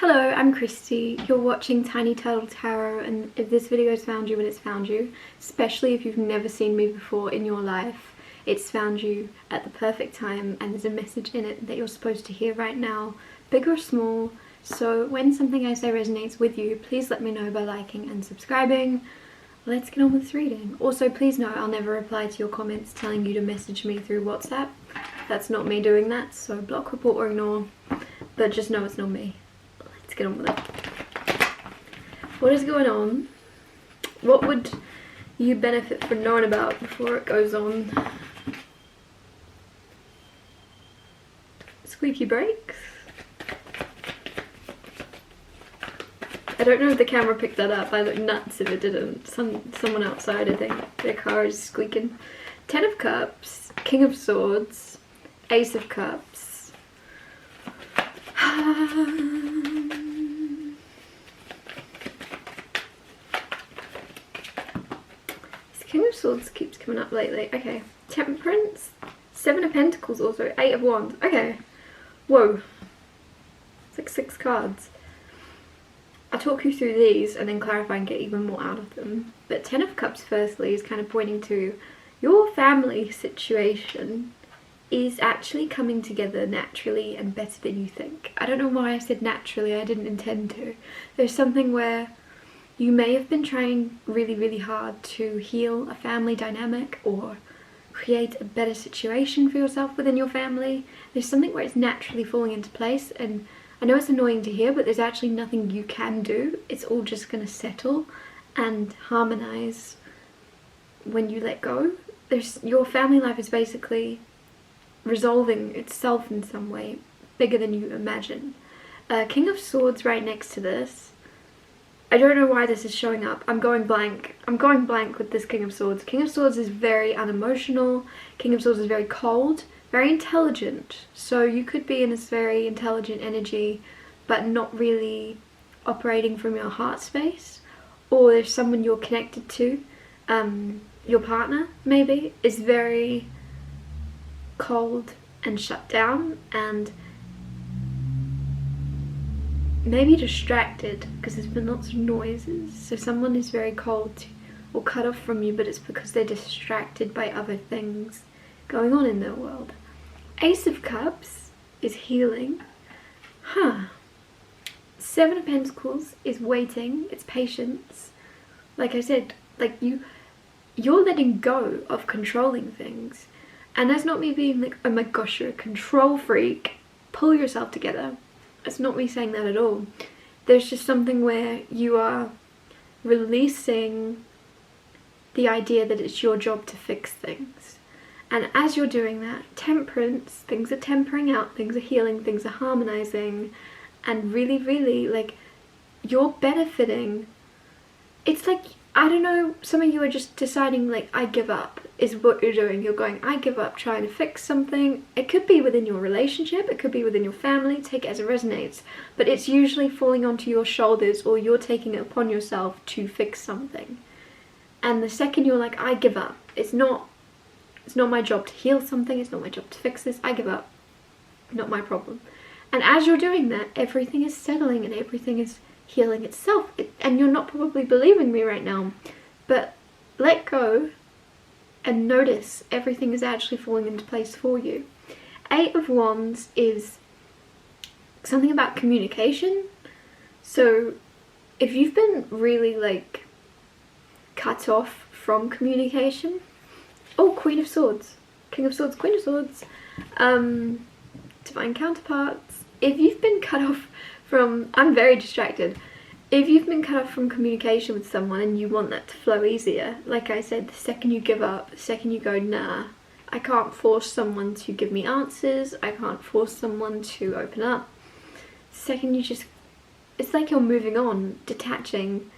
Hello, I'm Christy. You're watching Tiny Turtle Tarot, and if this video has found you, and it's found you, especially if you've never seen me before in your life, it's found you at the perfect time, and there's a message in it that you're supposed to hear right now, big or small. So when something I say resonates with you, please let me know by liking and subscribing. Let's get on with this reading. Also, please know I'll never reply to your comments telling you to message me through WhatsApp. That's not me doing that, so block, report or ignore, but just know it's not me. Let's get on with it. What is going on? What would you benefit from knowing about before it goes on? Squeaky brakes? I don't know if the camera picked that up. I look nuts if it didn't. Someone outside, I think, their car is squeaking. Ten of Cups, King of Swords, Ace of Cups. This King of Swords keeps coming up lately. Okay. Temperance, Seven of Pentacles also, Eight of Wands. Okay. Whoa. It's like 6 cards. I'll talk you through these and then clarify and get even more out of them. But Ten of Cups firstly is kind of pointing to your family situation is actually coming together naturally and better than you think. I don't know why I said naturally, I didn't intend to. There's something where you may have been trying really hard to heal a family dynamic or create a better situation for yourself within your family. There's something where it's naturally falling into place, and I know it's annoying to hear, but there's actually nothing you can do. It's all just going to settle and harmonize when you let go. Your family life is basically resolving itself in some way bigger than you imagine. King of Swords right next to this. I don't know why this is showing up. I'm going blank. I'm going blank with this King of Swords. King of Swords is very unemotional. King of Swords is very cold, very intelligent. So you could be in this very intelligent energy but not really operating from your heart space. Or there's someone you're connected to, your partner maybe, is very cold and shut down and maybe distracted because there's been lots of noises. So someone is very cold or cut off from you, but it's because they're distracted by other things going on in their world. Ace of Cups is healing. Seven of Pentacles is waiting, it's patience. Like I said, like you're letting go of controlling things. And that's not me being like, oh my gosh, you're a control freak. Pull yourself together. That's not me saying that at all. There's just something where you are releasing the idea that it's your job to fix things. And as you're doing that, temperance, things are tempering out, things are healing, things are harmonizing, and really, like, you're benefiting. It's like, I don't know, some of you are just deciding, like, I give up is what you're doing. You're going, I give up trying to fix something. It could be within your relationship, it could be within your family, take it as it resonates. But it's usually falling onto your shoulders, or you're taking it upon yourself to fix something. And the second you're like, I give up, it's not my job to heal something, it's not my job to fix this, I give up, not my problem. And as you're doing that, everything is settling and everything is healing itself. And you're not probably believing me right now, but let go and notice everything is actually falling into place for you. Eight of Wands is something about communication. So if you've been really like cut off from communication, oh, Queen of Swords, King of Swords, Queen of Swords, divine counterparts. If you've been cut off from, I'm very distracted. If you've been cut off from communication with someone and you want that to flow easier, like I said, the second you give up, the second you go, nah, I can't force someone to give me answers, I can't force someone to open up. The second you just, it's like you're moving on, detaching,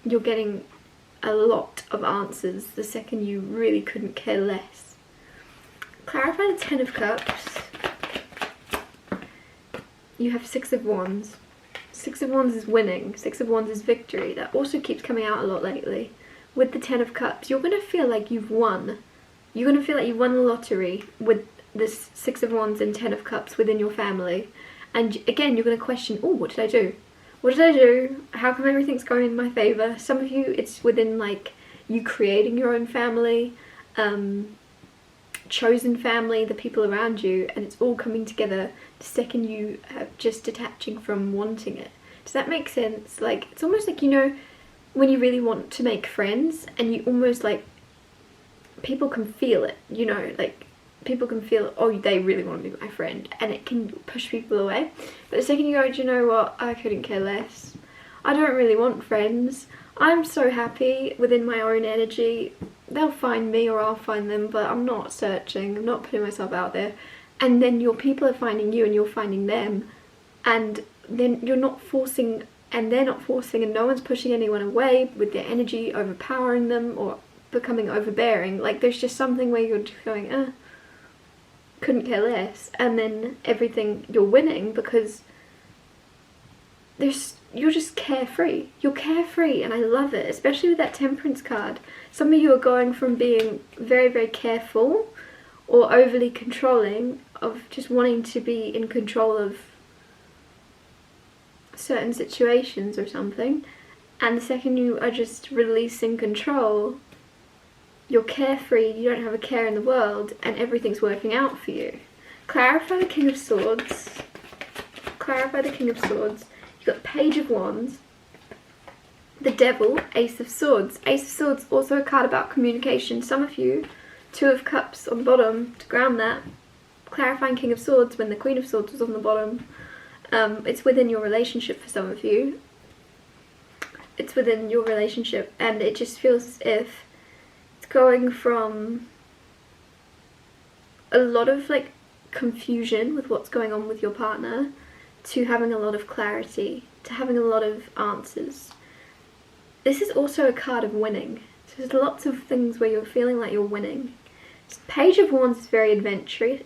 you're getting a lot of answers the second you really couldn't care less. Clarify the Ten of Cups. You have Six of Wands. Six of Wands is winning. Six of Wands is victory. That also keeps coming out a lot lately. With the Ten of Cups, you're going to feel like you've won. You're going to feel like you won the lottery with this Six of Wands and Ten of Cups within your family. And again, you're going to question, oh, what did I do? What did I do? How come everything's going in my favour? Some of you, it's within like you creating your own family, chosen family, the people around you, and it's all coming together the second you are just detaching from wanting it. Does that make sense? Like, it's almost like, you know, when you really want to make friends and you almost like, people can feel it, you know, like people can feel, oh, they really want to be my friend, and it can push people away. But the second you go, do you know what, I couldn't care less, I don't really want friends, I'm so happy within my own energy, they'll find me or I'll find them, but I'm not searching, I'm not putting myself out there. And then your people are finding you and you're finding them, and then you're not forcing and they're not forcing, and no one's pushing anyone away with their energy overpowering them or becoming overbearing. Like, there's just something where you're just going, couldn't care less, and then everything, you're winning because you're just carefree. You're carefree, and I love it, especially with that Temperance card. Some of you are going from being very, very careful or overly controlling, of just wanting to be in control of certain situations or something, and the second you are just releasing control, you're carefree, you don't have a care in the world, and everything's working out for you. Clarify the King of Swords. Clarify the King of Swords. You've got Page of Wands, the Devil, Ace of Swords. Ace of Swords, also a card about communication. Some of you, Two of Cups on the bottom to ground that. Clarifying King of Swords when the Queen of Swords was on the bottom. It's within your relationship for some of you. It's within your relationship, and it just feels as if it's going from a lot of like confusion with what's going on with your partner to having a lot of clarity, to having a lot of answers. This is also a card of winning. So there's lots of things where you're feeling like you're winning. Page of Wands is very adventurous,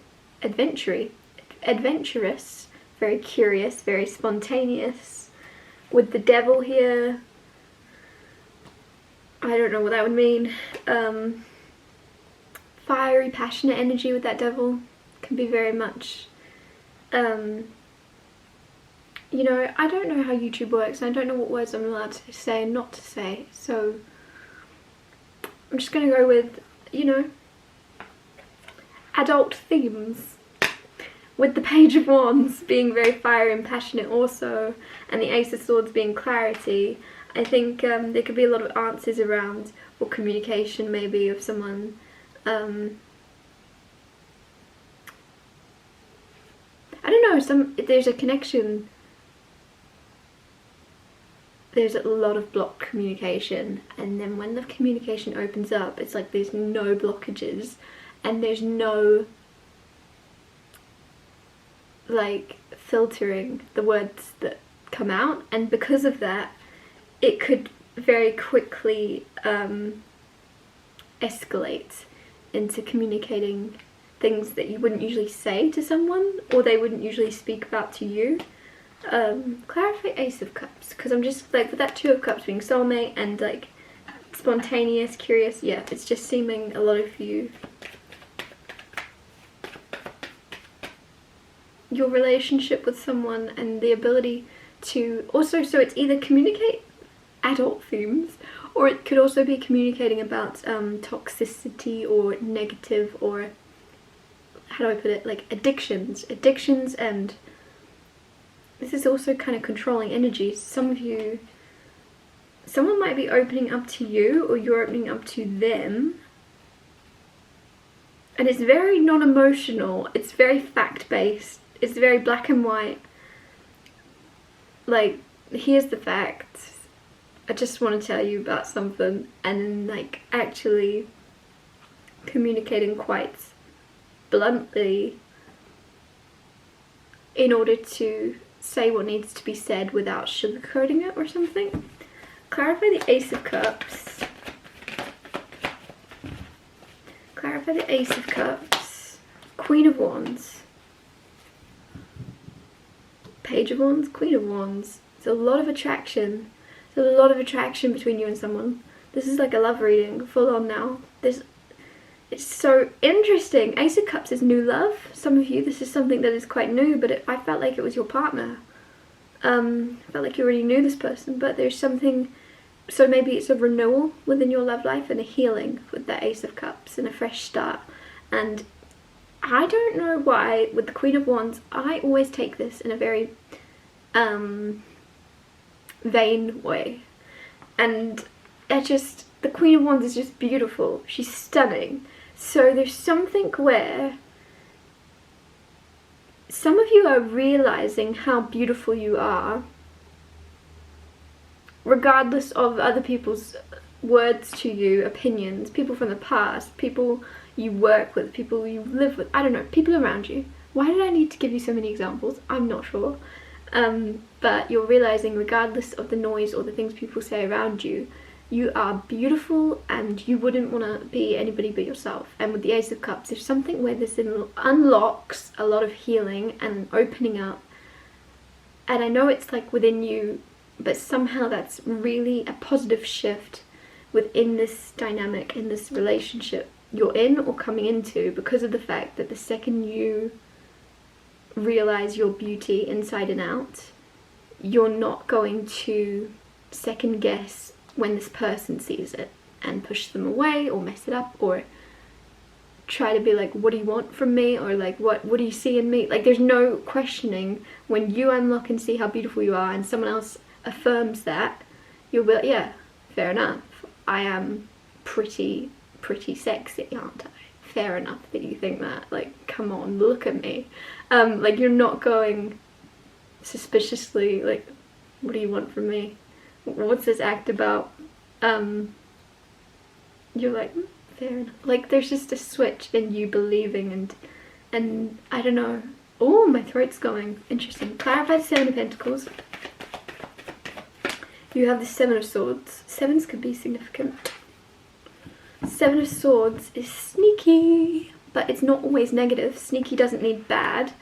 very curious, very spontaneous. With the Devil here, I don't know what that would mean. Fiery, passionate energy with that Devil can be very much, you know, I don't know how YouTube works, and I don't know what words I'm allowed to say and not to say, so I'm just going to go with, you know, adult themes. With the Page of Wands being very fiery and passionate also, and the Ace of Swords being clarity, I think there could be a lot of answers around, or communication maybe, of someone, I don't know, there's a connection, there's a lot of blocked communication, and then when the communication opens up, it's like there's no blockages, and there's no like filtering the words that come out, and because of that it could very quickly escalate into communicating things that you wouldn't usually say to someone, or they wouldn't usually speak about to you. Clarify Ace of Cups, because I'm just like, with that Two of Cups being soulmate and like spontaneous, curious, yeah, it's just seeming a lot of you, your relationship with someone and the ability to also, so it's either communicate adult themes, or it could also be communicating about toxicity or negative, or how do I put it, like addictions, and this is also kind of controlling energy. Some of you, someone might be opening up to you, or you're opening up to them, and it's very non-emotional, it's very fact-based, it's very black and white, like, here's the facts, I just want to tell you about something, and then like actually communicating quite bluntly in order to say what needs to be said without sugarcoating it or something. Clarify the Ace of Cups. Clarify the Ace of Cups. Queen of Wands. Page of Wands, Queen of Wands. There's a lot of attraction. There's a lot of attraction between you and someone. This is like a love reading, full on now. it's so interesting. Ace of Cups is new love. Some of you, this is something that is quite new, but I felt like it was your partner. I felt like you already knew this person, but there's something, so maybe it's a renewal within your love life and a healing with the Ace of Cups and a fresh start. And I don't know why, with the Queen of Wands, I always take this in a very vain way. And the Queen of Wands is just beautiful. She's stunning. So there's something where some of you are realizing how beautiful you are, regardless of other people's words to you, opinions, people from the past, people you work with, people you live with, I don't know, people around you. Why did I need to give you so many examples? I'm not sure. But you're realizing, regardless of the noise or the things people say around you, you are beautiful and you wouldn't want to be anybody but yourself. And with the Ace of Cups, there's something where this unlocks a lot of healing and opening up. And I know it's like within you, but somehow that's really a positive shift within this dynamic, in this relationship you're in or coming into, because of the fact that the second you realize your beauty inside and out, you're not going to second guess when this person sees it and push them away or mess it up or try to be like, what do you want from me, or like what do you see in me? Like, there's no questioning. When you unlock and see how beautiful you are and someone else affirms that, you'll be like, yeah, fair enough, I am pretty sexy, aren't I? Fair enough that you think that. Like, come on, look at me. Like, you're not going suspiciously like, what do you want from me? What's this act about? You're like, fair enough. Like, there's just a switch in you believing and I don't know. Oh, my throat's going. Interesting. Clarify the Seven of Pentacles. You have the Seven of Swords. Sevens could be significant. Seven of Swords is sneaky, but it's not always negative. Sneaky doesn't mean bad.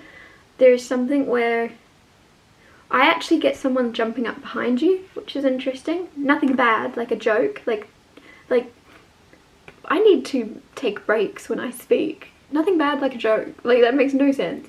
There's something where I actually get someone jumping up behind you, which is interesting. Nothing bad, like a joke. Like I need to take breaks when I speak. Nothing bad, like a joke. Like, that makes no sense.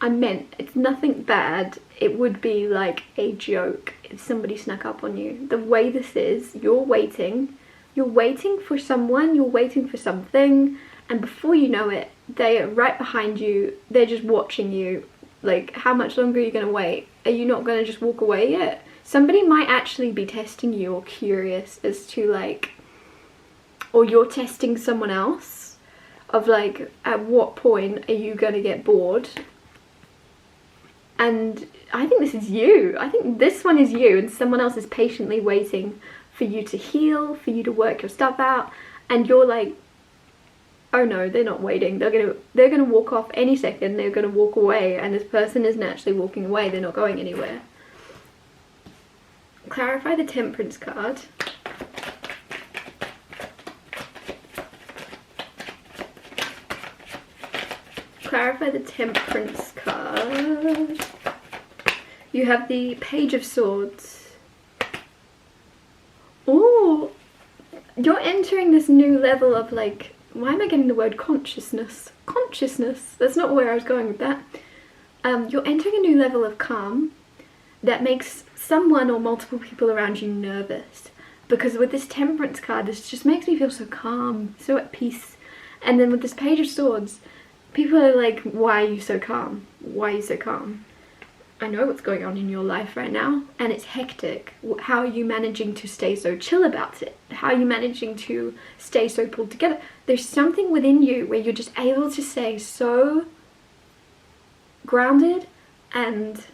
I meant, it's nothing bad. It would be like a joke if somebody snuck up on you. The way this is, you're waiting for someone, you're waiting for something, and before you know it, they are right behind you. They're just watching you. Like, how much longer are you going to wait? Are you not going to just walk away yet? Somebody might actually be testing you or curious as to, like, or you're testing someone else of, like, at what point are you going to get bored? And I think this is you. I think this one is you, and someone else is patiently waiting for you to heal, for you to work your stuff out, and you're like, oh no, they're not waiting. They're gonna walk off any second. They're gonna walk away, and this person isn't actually walking away. They're not going anywhere. Clarify the Temperance card. Clarify the Temperance card. You have the Page of Swords. Oh, you're entering this new level of, like, why am I getting the word consciousness? Consciousness. That's not where I was going with that. You're entering a new level of calm that makes someone or multiple people around you nervous. Because with this Temperance card, this just makes me feel so calm, so at peace. And then with this Page of Swords, people are like, why are you so calm? Why are you so calm? I know what's going on in your life right now, and it's hectic. How are you managing to stay so chill about it? How are you managing to stay so pulled together? There's something within you where you're just able to stay so grounded, and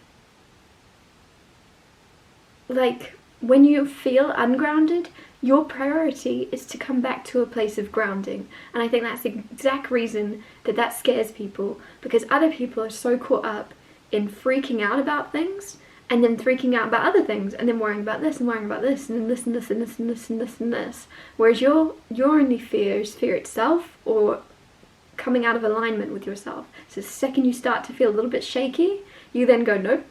like, when you feel ungrounded, your priority is to come back to a place of grounding. And I think that's the exact reason that scares people, because other people are so caught up in freaking out about things, and then freaking out about other things, and then worrying about this and worrying about this, and then this and this and this and this and this and this. Whereas your only fear is fear itself, or coming out of alignment with yourself. So the second you start to feel a little bit shaky, you then go, nope,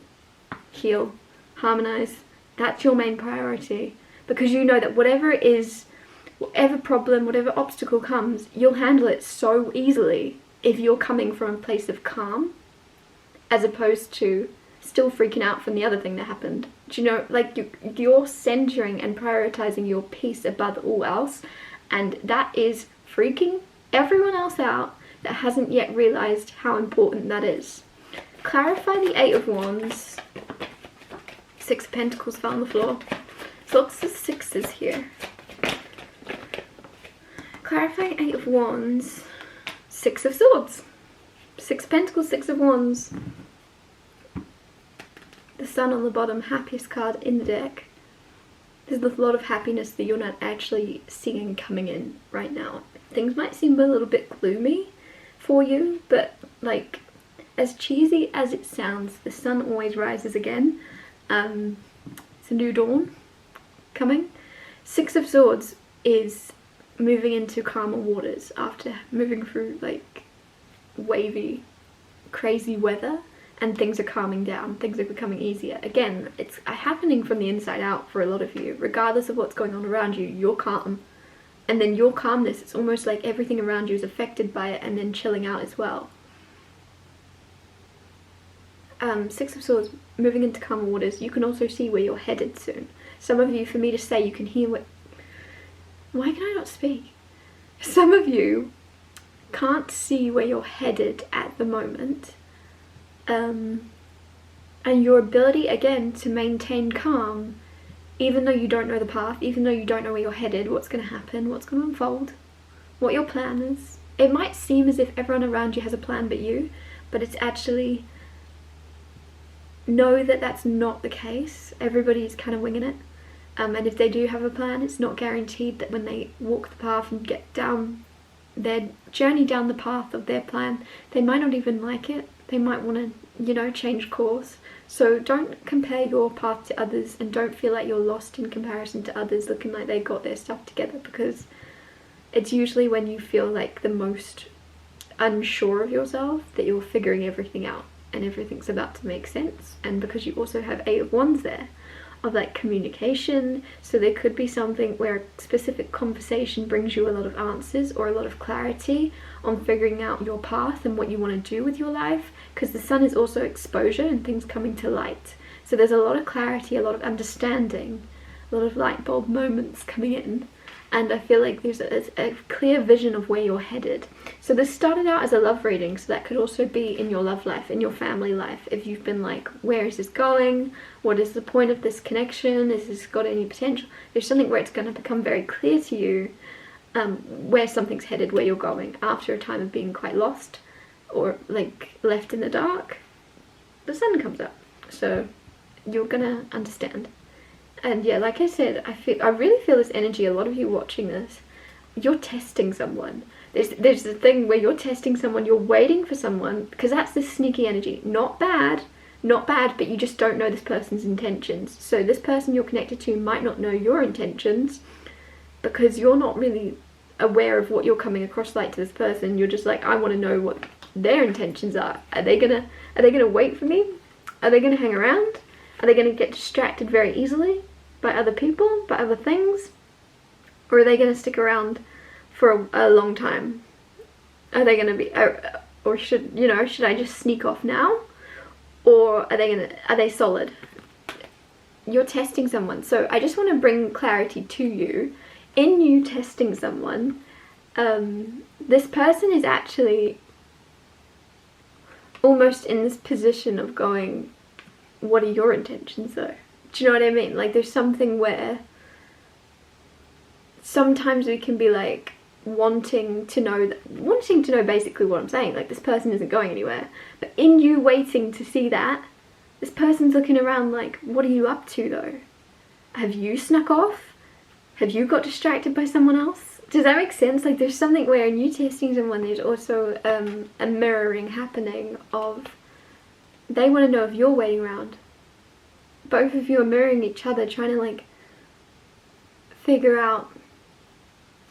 heal, harmonize. That's your main priority, because you know that whatever is whatever problem, whatever obstacle comes, you'll handle it so easily if you're coming from a place of calm, as opposed to still freaking out from the other thing that happened. Do you know, like, you're centering and prioritizing your peace above all else, and that is freaking everyone else out that hasn't yet realized how important that is. Clarify the Eight of Wands. Six of Pentacles fell on the floor. So lots of sixes here. Clarify Eight of Wands. Six of Swords. Six of Pentacles, Six of Wands. The Sun on the bottom, happiest card in the deck. There's a lot of happiness that you're not actually seeing coming in right now. Things might seem a little bit gloomy for you, but like, as cheesy as it sounds, the sun always rises again. It's a new dawn coming. Six of Swords is moving into calmer waters after moving through like wavy, crazy weather, and things are calming down, things are becoming easier. Again, it's happening from the inside out for a lot of you. Regardless of what's going on around you, you're calm. And then your calmness, it's almost like everything around you is affected by it and then chilling out as well. Six of Swords, moving into calmer waters. You can also see where you're headed soon. Some of you, for me to say, you can hear what... Why can I not speak? Some of you can't see where you're headed at the moment. And your ability, again, to maintain calm, even though you don't know the path, even though you don't know where you're headed, what's going to happen, what's going to unfold, what your plan is. It might seem as if everyone around you has a plan but you, but it's actually... Know that that's not the case. Everybody's kind of winging it. And if they do have a plan, it's not guaranteed that when they walk the path and get down their journey down the path of their plan, they might not even like it. They might want to, you know, change course. So don't compare your path to others, and don't feel like you're lost in comparison to others looking like they got their stuff together, because it's usually when you feel like the most unsure of yourself that you're figuring everything out and everything's about to make sense. And because you also have Eight of Wands there, of like communication, so there could be something where a specific conversation brings you a lot of answers or a lot of clarity on figuring out your path and what you want to do with your life, because the sun is also exposure and things coming to light. So there's a lot of clarity, a lot of understanding, a lot of light bulb moments coming in, and I feel like there's a clear vision of where you're headed. So this started out as a love reading, so that could also be in your love life, in your family life. If you've been like, where is this going? What is the point of this connection? Has this got any potential? There's something where it's going to become very clear to you where something's headed, where you're going, after a time of being quite lost or like left in the dark. The sun comes up, so you're gonna understand. And yeah, like I said, I really feel this energy. A lot of you watching this, you're testing someone. There's the thing where you're testing someone, you're waiting for someone, because that's the sneaky energy. Not bad, but you just don't know this person's intentions. So this person you're connected to might not know your intentions, because you're not really aware of what you're coming across like to this person. You're just like, I want to know what their intentions are. Are they gonna wait for me? Are they gonna hang around? Are they gonna get distracted very easily by other people, by other things? Or are they gonna stick around for a long time? Are they gonna be, or should I just sneak off now? Or are they solid? You're testing someone. So I just want to bring clarity to you. In you testing someone, this person is actually almost in this position of going, what are your intentions though? Do you know what I mean? Like, there's something where sometimes we can be like wanting to know basically what I'm saying, like this person isn't going anywhere, but in you waiting to see that, this person's looking around like, what are you up to though? Have you snuck off? Have you got distracted by someone else? Does that make sense? Like, there's something where in you testing someone, there's also a mirroring happening of, they want to know if you're waiting around. Both of you are mirroring each other, trying to like figure out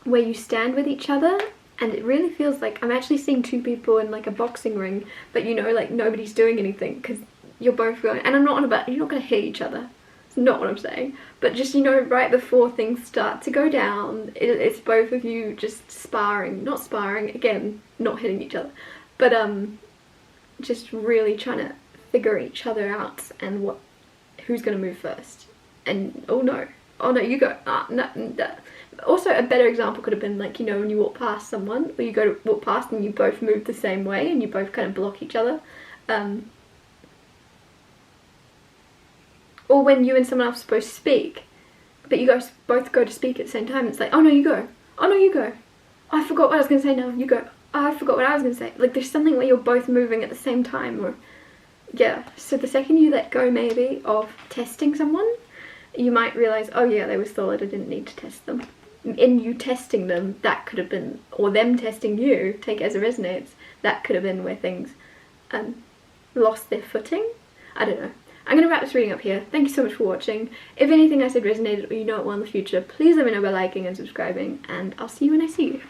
where you stand with each other. And it really feels like I'm actually seeing two people in like a boxing ring, but you know, like nobody's doing anything because you're both going, and I'm not on about, you're not going to hit each other. It's not what I'm saying. But just, you know, right before things start to go down, it's both of you just sparring. Not sparring, again, not hitting each other. But just really trying to figure each other out and who's going to move first. And, oh no, you go. No. Also, a better example could have been like, you know, when you walk past someone, or you go to walk past and you both move the same way and you both kind of block each other. Or when you and someone else are supposed to speak, but you guys both go to speak at the same time. It's like, oh no, you go. Oh no, you go. Oh, I forgot what I was going to say now. You go. Oh, I forgot what I was going to say. Like, there's something where you're both moving at the same time, or, yeah. So the second you let go, maybe, of testing someone, you might realise, oh yeah, they were solid, I didn't need to test them. In you testing them, that could have been, or them testing you, take it as it resonates, that could have been where things lost their footing. I don't know. I'm going to wrap this reading up here. Thank you so much for watching. If anything I said resonated or you know it will in the future, please let me know by liking and subscribing, and I'll see you when I see you.